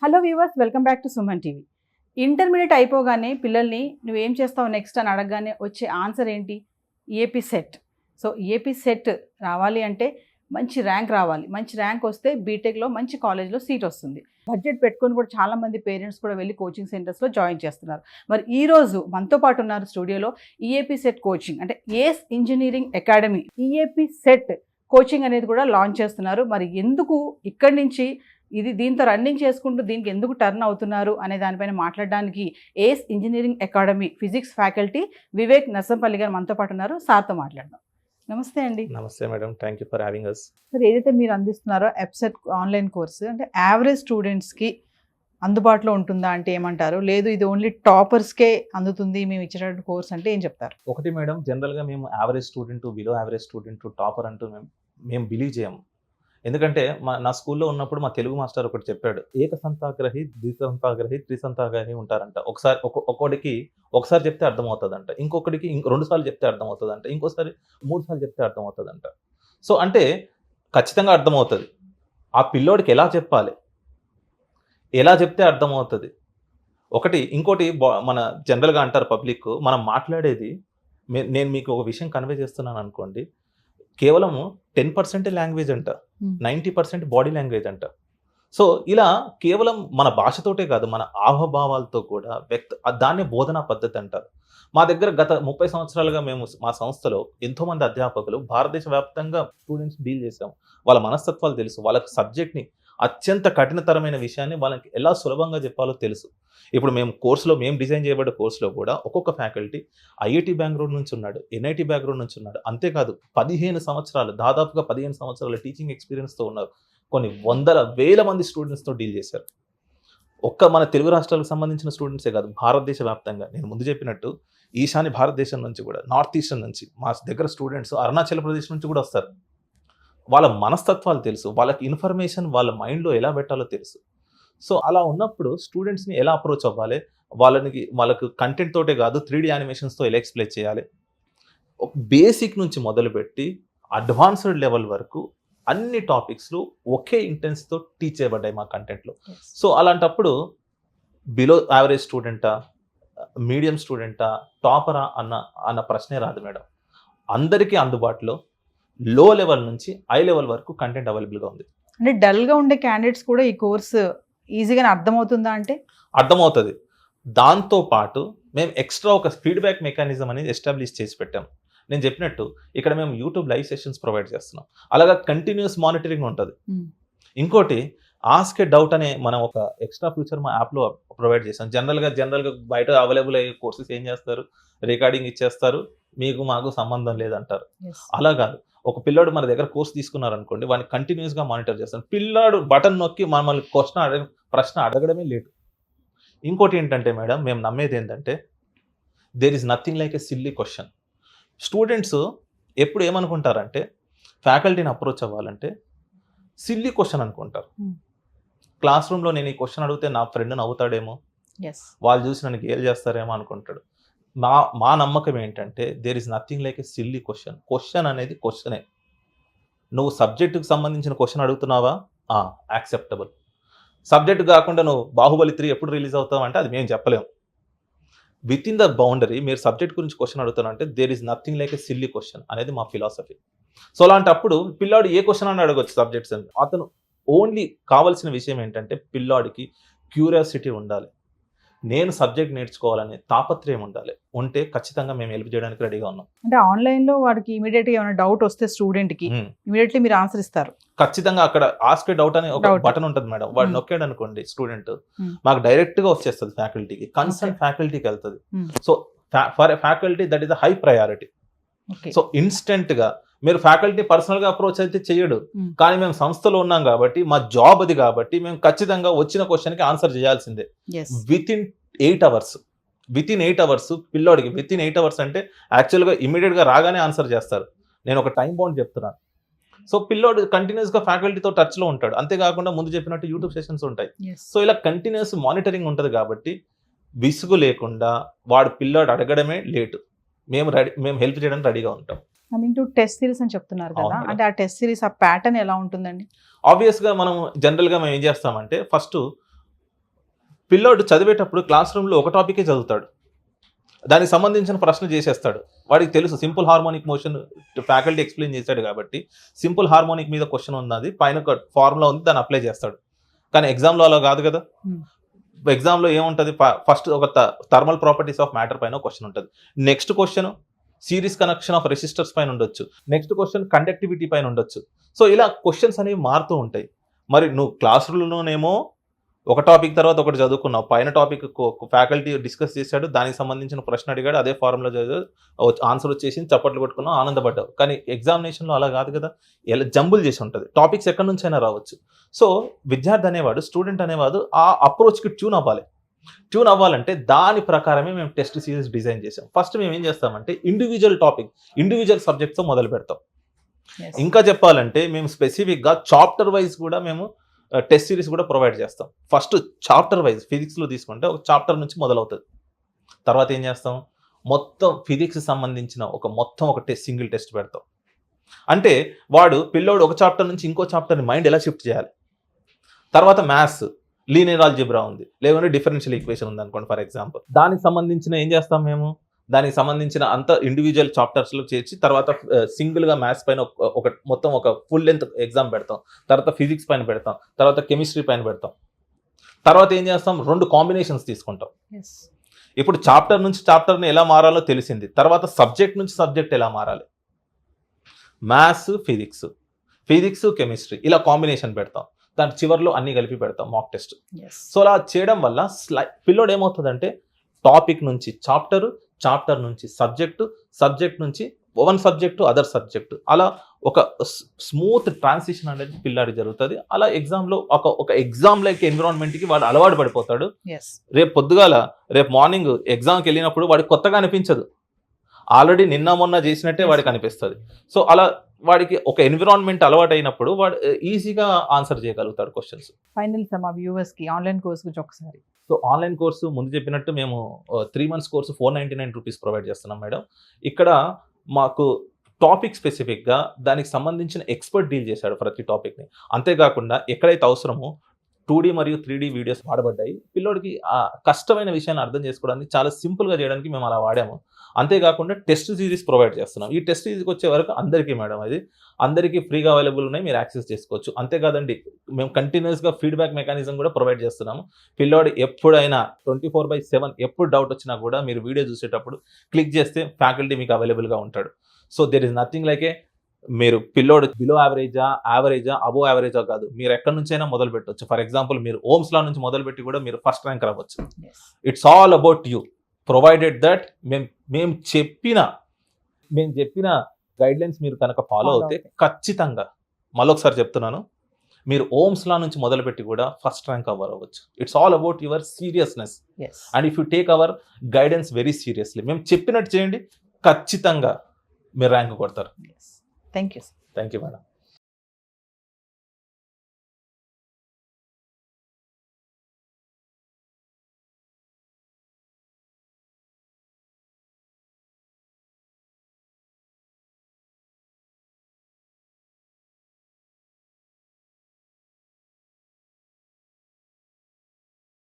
Hello viewers, welcome back to Suman TV. Intermediate అయిపోగానే పిల్లల్ని నువ్వేం చేస్తావు నెక్స్ట్ అని అడగగానే వచ్చే ఆన్సర్ ఏంటి? AP set. So AP set రావాలి అంటే మంచి ర్యాంక్ రావాలి. మంచి ర్యాంక్ వస్తే బీటెక్లో మంచి కాలేజ్లో సీట్ వస్తుంది. బడ్జెట్ పెట్టుకొని కూడా చాలామంది పేరెంట్స్ కూడా వెళ్ళి కోచింగ్ సెంటర్స్లో జాయిన్ చేస్తున్నారు. మరి ఈరోజు మనతో పాటు ఉన్నారు స్టూడియోలో ఈఏపీ సెట్ కోచింగ్ అంటే Ace engineering academy EAP CET coaching అనేది కూడా లాంచ్ చేస్తున్నారు. మరి ఎందుకు ఇక్కడి నుంచి దీంతో రన్నింగ్ చేసుకుంటూ దీనికి ఎందుకు టర్న్ అవుతున్నారు అనే దానిపైన మాట్లాడడానికి Ace engineering academy physics faculty Vivek Narsampalli గారు మనతో పాటు ఉన్నారు. సార్తో మాట్లాడదాం. నమస్తే అండి. నమస్తే madam, thank you for having us. Sir, ఏదైతే మీరు అందిస్తున్నారో ఎప్సెట్ ఆన్లైన్ కోర్సు అంటే యావరేజ్ స్టూడెంట్స్కి అందుబాటులో ఉంటుందా అంటే ఏమంటారు? లేదు ఇది ఓన్లీ టాపర్స్కే అందుతుంది మేము ఇచ్చేటటువంటి కోర్స్ అంటే ఏం చెప్తారు? ఒకటి మేడం, జనరల్గా మేము average student, below average student, topper అంటూ మేము బిలీవ్ చేయము. ఎందుకంటే నా స్కూల్లో ఉన్నప్పుడు మా తెలుగు మాస్టర్ ఒకటి చెప్పాడు, ఏకసంతాగ్రహి, ద్విసంతాగ్రహి, త్రిసంతాగ్రహి ఉంటారంట. ఒకసారి చెప్తే అర్థమవుతుందంట, ఇంకొకటికి 2 సార్లు చెప్తే అర్థమవుతుందంట, ఇంకోసారి 3 సార్లు చెప్తే అర్థమవుతుందంట. సో అంటే ఖచ్చితంగా అర్థమవుతుంది. ఆ పిల్లోడికి ఎలా చెప్పాలి, ఎలా చెప్తే అర్థమవుతుంది. ఇంకోటి మన జనరల్గా అంటారు పబ్లిక్, మనం మాట్లాడేది నేను మీకు ఒక విషయం కన్వే చేస్తున్నాను అనుకోండి, కేవలము 10% లాంగ్వేజ్ అంట, 90% బాడీ లాంగ్వేజ్ అంట. సో ఇలా కేవలం మన భాషతోటే కాదు, మన ఆహభావాలతో కూడా దాన్నే బోధనా పద్ధతి అంటారు. మా దగ్గర గత 30 సంవత్సరాలుగా మేము మా సంస్థలో ఎంతోమంది అధ్యాపకులు భారతదేశ వ్యాప్తంగా స్టూడెంట్స్ డీల్ చేసాం. వాళ్ళ మనస్తత్వాలు తెలుసు, వాళ్ళకి సబ్జెక్ట్ని అత్యంత కఠినతరమైన విషయాన్ని వాళ్ళకి ఎలా సులభంగా చెప్పాలో తెలుసు. ఇప్పుడు మేము డిజైన్ చేయబడ్డ కోర్సులో కూడా ఒక్కొక్క ఫ్యాకల్టీ ఐఐటి బ్యాక్గ్రౌండ్ నుంచి ఉన్నాడు, ఎన్ఐటి బ్యాక్గ్రౌండ్ నుంచి ఉన్నాడు. అంతేకాదు 15 సంవత్సరాలు, దాదాపుగా 15 సంవత్సరాల టీచింగ్ ఎక్స్పీరియన్స్తో ఉన్నారు. కొన్ని వందల వేల మంది స్టూడెంట్స్తో డీల్ చేశారు. మన తెలుగు రాష్ట్రాలకు సంబంధించిన స్టూడెంట్సే కాదు, భారతదేశ వ్యాప్తంగా నేను ముందు చెప్పినట్టు ఈశాన్య భారతదేశం నుంచి కూడా, నార్త్ ఈస్టర్న్ నుంచి మా దగ్గర స్టూడెంట్స్ అరుణాచల్ ప్రదేశ్ నుంచి కూడా వస్తారు. వాళ్ళ మనస్తత్వాలు తెలుసు, వాళ్ళకి ఇన్ఫర్మేషన్ వాళ్ళ మైండ్లో ఎలా పెట్టాలో తెలుసు. సో అలా ఉన్నప్పుడు స్టూడెంట్స్ని ఎలా అప్రోచ్ అవ్వాలి, వాళ్ళకు కంటెంట్ తోటే కాదు 3D యానిమేషన్స్తో ఎలా ఎక్స్ప్లెయిన్ చేయాలి, బేసిక్ నుంచి మొదలుపెట్టి అడ్వాన్స్డ్ లెవెల్ వరకు అన్ని టాపిక్స్లు ఒకే ఇంటెన్స్తో టీచ్ చేయబడ్డాయి మా కంటెంట్లో. సో అలాంటప్పుడు బిలో యావరేజ్ స్టూడెంటా, మీడియం స్టూడెంటా, టాపరా అన్న ప్రశ్నే రాదు మేడం. అందరికీ అందుబాటులో లో లెవెల్ నుంచి హై లెవెల్ వరకు కంటెంట్ అవైలబుల్గా ఉంది. అంటే డల్గా ఉండే క్యాండిడేట్స్ కూడా ఈ కోర్సు ఈజీగానే అర్థమవుతుందా అంటే? అర్థమవుతుంది. దాంతోపాటు మేము ఎక్స్ట్రా ఒక ఫీడ్బ్యాక్ మెకానిజం అనేది ఎస్టాబ్లిష్ చేసి పెట్టాం. నేను చెప్పినట్టు ఇక్కడ మేము యూట్యూబ్ లైవ్ సెషన్స్ ప్రొవైడ్ చేస్తున్నాం, అలాగా కంటిన్యూస్ మానిటరింగ్ ఉంటుంది. ఇంకోటి ఆస్క్ ఏ డౌట్ అనే మనం ఒక ఎక్స్ట్రా ఫీచర్ మా యాప్లో ప్రొవైడ్ చేస్తాం. జనరల్గా బయట అవైలబుల్ అయ్యే కోర్సెస్ ఏం చేస్తారు, రికార్డింగ్ ఇచ్చేస్తారు, మాకు సంబంధం లేదంటారు. అలా కాదు, ఒక పిల్లాడు మన దగ్గర కోర్స్ తీసుకున్నారనుకోండి, వాడిని కంటిన్యూస్గా మానిటర్ చేస్తాం. పిల్లాడు బటన్ నొక్కి మమ్మల్ని ప్రశ్న అడగడమే లేటు. ఇంకోటి ఏంటంటే మేడం, మేము నమ్మేది ఏంటంటే there is nothing like a silly question. Students ఎప్పుడు ఏమనుకుంటారంటే ఫ్యాకల్టీని అప్రోచ్ అవ్వాలంటే సిల్లీ క్వశ్చన్ అనుకుంటారు. క్లాస్ రూమ్లో నేను ఈ క్వశ్చన్ అడిగితే నా ఫ్రెండ్ నవ్వుతాడేమో, వాళ్ళు చూసి నన్ను గేల్ చేస్తారేమో అనుకుంటాడు. మా నమ్మకం ఏంటంటే there is nothing like a silly question. Question అనేది క్వశ్చనే. నువ్వు సబ్జెక్టుకు సంబంధించిన క్వశ్చన్ అడుగుతున్నావా, యాక్సెప్టబుల్. సబ్జెక్ట్ కాకుండా నువ్వు బాహుబలి 3 ఎప్పుడు రిలీజ్ అవుతావు అంటే అది మేము చెప్పలేము. విత్ ఇన్ ద బౌండరీ మీరు సబ్జెక్ట్ గురించి క్వశ్చన్ అడుగుతానంటే there is nothing like a silly question అనేది మా ఫిలాసఫీ. సో అలాంటప్పుడు పిల్లాడు ఏ క్వశ్చన్ అని అడగవచ్చు సబ్జెక్ట్స్ అని. అతను ఓన్లీ కావాల్సిన విషయం ఏంటంటే పిల్లాడికి క్యూరియాసిటీ ఉండాలి, నేను సబ్జెక్ట్ నేర్చుకోవాలని తాపత్రయం ఉండాలి. ఉంటే ఖచ్చితంగా మేము హెల్ప్ చేయడానికి రెడీగా ఉన్నాం. అంటే ఆన్లైన్లో వాడికి ఇమీడియట్గా ఏమైనా డౌట్ వస్తే స్టూడెంట్కి ఇమీడియట్లీ మీరు ఆన్సర్ ఇస్తారు? ఖచ్చితంగా. అక్కడ ఆస్క్ ఏ డౌట్ అనే ఒక బటన్ ఉంటుంది మేడం, వాడు నొక్కాడు అనుకోండి స్టూడెంట్, మాకు డైరెక్ట్గా వచ్చేస్తుంది ఫ్యాకల్టీకి, కన్సర్న్ ఫ్యాకల్టీకి వెళ్తుంది. So for faculty that is the high priority. So ఇన్స్టెంట్గా మీరు ఫ్యాకల్టీ పర్సనల్గా అప్రోచ్ అయితే చేయడు, కానీ మేము సంస్థలో ఉన్నాం కాబట్టి మా జాబ్ అది కాబట్టి మేము ఖచ్చితంగా వచ్చిన క్వశ్చన్కి ఆన్సర్ చేయాల్సిందే. విత్ ఇన్ 8 అవర్స్ పిల్లోడికి, విత్ ఇన్ 8 అవర్స్ అంటే యాక్చువల్గా ఇమీడియట్గా రాగానే ఆన్సర్ చేస్తారు. నేను ఒక టైం బౌండ్ చెప్తున్నాను. సో పిల్లోడు కంటిన్యూస్గా ఫ్యాకల్టీతో టచ్లో ఉంటాడు. అంతేకాకుండా ముందు చెప్పినట్టు యూట్యూబ్ సెషన్స్ ఉంటాయి. సో ఇలా కంటిన్యూస్ మానిటరింగ్ ఉంటుంది కాబట్టి విసుగు లేకుండా పిల్లోడు అడగడమే లేటు. మేము హెల్ప్ చేయడానికి రెడీగా ఉంటాం. కమింగ్ టు టెస్ట్ సిరీస్ అని చెప్తున్నారు కదా, అంటే ఆ టెస్ట్ సిరీస్ ఆ ప్యాటర్న్ ఎలా ఉంటుందండి? ఆబ్వియస్గా మనం జనరల్గా మేము ఏం చేస్తామంటే ఫస్ట్ పిల్లోడు చదివేటప్పుడు క్లాస్ రూమ్లో ఒక టాపికే చదువుతాడు, దానికి సంబంధించిన ప్రశ్న చేసేస్తాడు. వాడికి తెలుసు simple harmonic motion faculty explain చేశాడు కాబట్టి సింపుల్ హార్మోనిక్ మీద క్వశ్చన్ ఉన్నది, పైన ఒక ఫార్ములా ఉంది, దాన్ని అప్లై చేస్తాడు. కానీ ఎగ్జామ్లో అలా కాదు కదా. ఎగ్జామ్లో ఏముంటుంది, ఫస్ట్ ఒక థర్మల్ ప్రాపర్టీస్ ఆఫ్ మ్యాటర్ పైన క్వశ్చన్ ఉంటుంది, next question series connection of resistors పైన ఉండొచ్చు, నెక్స్ట్ క్వశ్చన్ కండక్టివిటీ పైన ఉండొచ్చు. సో ఇలా క్వశ్చన్స్ అనేవి మారుతూ ఉంటాయి. మరి నువ్వు క్లాస్ రూమ్లోనేమో ఒక టాపిక్ తర్వాత ఒకటి చదువుకున్నావు, పైన టాపిక్ ఫ్యాకల్టీ డిస్కస్ చేశాడు, దానికి సంబంధించిన ప్రశ్న అడిగాడు, అదే ఫార్ములా చదివాడు, ఆన్సర్ వచ్చేసి చప్పట్లు కొట్టుకున్నావు, ఆనందపడ్డావు. కానీ ఎగ్జామినేషన్లో అలా కాదు కదా, ఎలా జంబుల్ చేసి ఉంటుంది, టాపిక్స్ ఎక్కడి నుంచి అయినా రావచ్చు. సో విద్యార్థి అనేవాడు, స్టూడెంట్ అనేవాడు ఆ అప్రోచ్కి ట్యూన్ అవ్వాలి. ట్యూన్ అవ్వాలంటే దాని ప్రకారమే మేము టెస్ట్ సిరీస్ డిజైన్ చేసాం. ఫస్ట్ మేము ఏం చేస్తామంటే ఇండివిజువల్ టాపిక్, ఇండివిజువల్ సబ్జెక్ట్తో మొదలు పెడతాం. ఇంకా చెప్పాలంటే మేము స్పెసిఫిక్గా చాప్టర్ వైజ్ కూడా మేము టెస్ట్ సిరీస్ కూడా ప్రొవైడ్ చేస్తాం. ఫస్ట్ చాప్టర్ వైజ్ ఫిజిక్స్లో తీసుకుంటే ఒక చాప్టర్ నుంచి మొదలవుతుంది. తర్వాత ఏం చేస్తాం, మొత్తం ఫిజిక్స్ సంబంధించిన ఒక సింగిల్ టెస్ట్ పెడతాం. అంటే పిల్లోడు ఒక చాప్టర్ నుంచి ఇంకో చాప్టర్ని మైండ్ ఎలా షిఫ్ట్ చేయాలి. తర్వాత మ్యాథ్స్, లీనియర్ ఆల్జీబ్రా ఉంది, లేకుంటే డిఫరెన్షియల్ ఈక్వేషన్ ఉంది అనుకోండి ఫర్ ఎగ్జాంపుల్. దానికి సంబంధించిన ఏం చేస్తాం మేము, దానికి సంబంధించిన అంత ఇండివిజువల్ చాప్టర్స్లో చేర్చి తర్వాత సింగిల్గా మ్యాథ్స్ పైన మొత్తం ఒక ఫుల్ లెంత్ ఎగ్జామ్ పెడతాం, తర్వాత ఫిజిక్స్ పైన పెడతాం, తర్వాత కెమిస్ట్రీ పైన పెడతాం. తర్వాత ఏం చేస్తాం, 2 కాంబినేషన్స్ తీసుకుంటాం. ఇప్పుడు చాప్టర్ నుంచి చాప్టర్ని ఎలా మారాలో తెలిసింది, తర్వాత సబ్జెక్ట్ నుంచి సబ్జెక్ట్ ఎలా మారాలి, మ్యాథ్స్ ఫిజిక్స్ కెమిస్ట్రీ ఇలా కాంబినేషన్ పెడతాం. దాని చివరిలో అన్ని కలిపి పెడతాం మాక్ టెస్ట్. సో అలా చేయడం వల్ల పిల్లోడు ఏమవుతుందంటే టాపిక్ నుంచి చాప్టర్ నుంచి సబ్జెక్ట్ నుంచి వన్ సబ్జెక్టు అదర్ సబ్జెక్టు, అలా ఒక స్మూత్ ట్రాన్సిషన్ అనేది పిల్లాడి జరుగుతుంది. అలా ఎగ్జామ్లో ఒక ఎగ్జామ్ లైక్ ఎన్విరాన్మెంట్కి వాడు అలవాటు పడిపోతాడు. రేపు మార్నింగ్ ఎగ్జామ్కి వెళ్ళినప్పుడు వాడికి కొత్తగా అనిపించదు, ఆల్రెడీ నిన్న మొన్న చేసినట్టే వాడికి అనిపిస్తుంది. సో అలా వాడికి ఒక ఎన్విరాన్మెంట్ అలవాటు అయినప్పుడు వాడు ఈజీగా ఆన్సర్ చేయగలుగుతాడు క్వశ్చన్స్. ఫైనల్ మా వ్యూవర్స్కి ఆన్లైన్ కోర్స్ గురించి ఒకసారి. సో ఆన్లైన్ కోర్సు ముందు చెప్పినట్టు మేము 3 months కోర్సు 499 రూపీస్ ప్రొవైడ్ చేస్తున్నాం మేడం. ఇక్కడ మాకు టాపిక్ స్పెసిఫిక్గా దానికి సంబంధించిన ఎక్స్పర్ట్ డీల్ చేశాడు ప్రతి టాపిక్ని. అంతేకాకుండా ఎక్కడైతే అవసరమో 2D మరియు 3D వీడియోస్ వాడబడ్డాయి. పిల్లోడికి ఆ కష్టమైన విషయాన్ని అర్థం చేసుకోవడానికి చాలా సింపుల్గా చేయడానికి మేము అలా వాడాము. అంతేకాకుండా టెస్ట్ సిరీస్ ప్రొవైడ్ చేస్తున్నాం. ఈ టెస్ట్ సిరీస్కి వచ్చే వరకు అందరికీ మేడం, అది అందరికీ ఫ్రీగా అవైలబుల్ ఉన్నాయి, మీరు యాక్సెస్ చేసుకోవచ్చు. అంతేకాదండి, మేము కంటిన్యూస్గా ఫీడ్బ్యాక్ మెకానిజం కూడా ప్రొవైడ్ చేస్తున్నాము. పిల్లోడు ఎప్పుడైనా 24/7 ఎప్పుడు డౌట్ వచ్చినా కూడా మీరు వీడియో చూసేటప్పుడు క్లిక్ చేస్తే ఫ్యాకల్టీ మీకు అవైలబుల్గా ఉంటాడు. So there is nothing like మీరు పిల్లోడు బిలో యావరేజా అబోవ్ యావరేజా కాదు, మీరు ఎక్కడి నుంచైనా మొదలు పెట్టవచ్చు. ఫర్ ఎగ్జాంపుల్ మీరు ఓమ్స్ లా నుంచి మొదలుపెట్టి కూడా మీరు ఫస్ట్ ర్యాంక్ రావచ్చు. It's all about you, provided that మేము చెప్పిన గైడ్లైన్స్ మీరు కనుక ఫాలో అవుతే ఖచ్చితంగా, మళ్ళొకసారి చెప్తున్నాను, మీరు ఓమ్స్ లా నుంచి మొదలుపెట్టి కూడా ఫస్ట్ ర్యాంక్ అవ్వచ్చు. It's all about your seriousness and if you take our guidance very seriously, మేము చెప్పినట్టు చేయండి, ఖచ్చితంగా మీరు ర్యాంక్ కొడతారు. Thank you madam.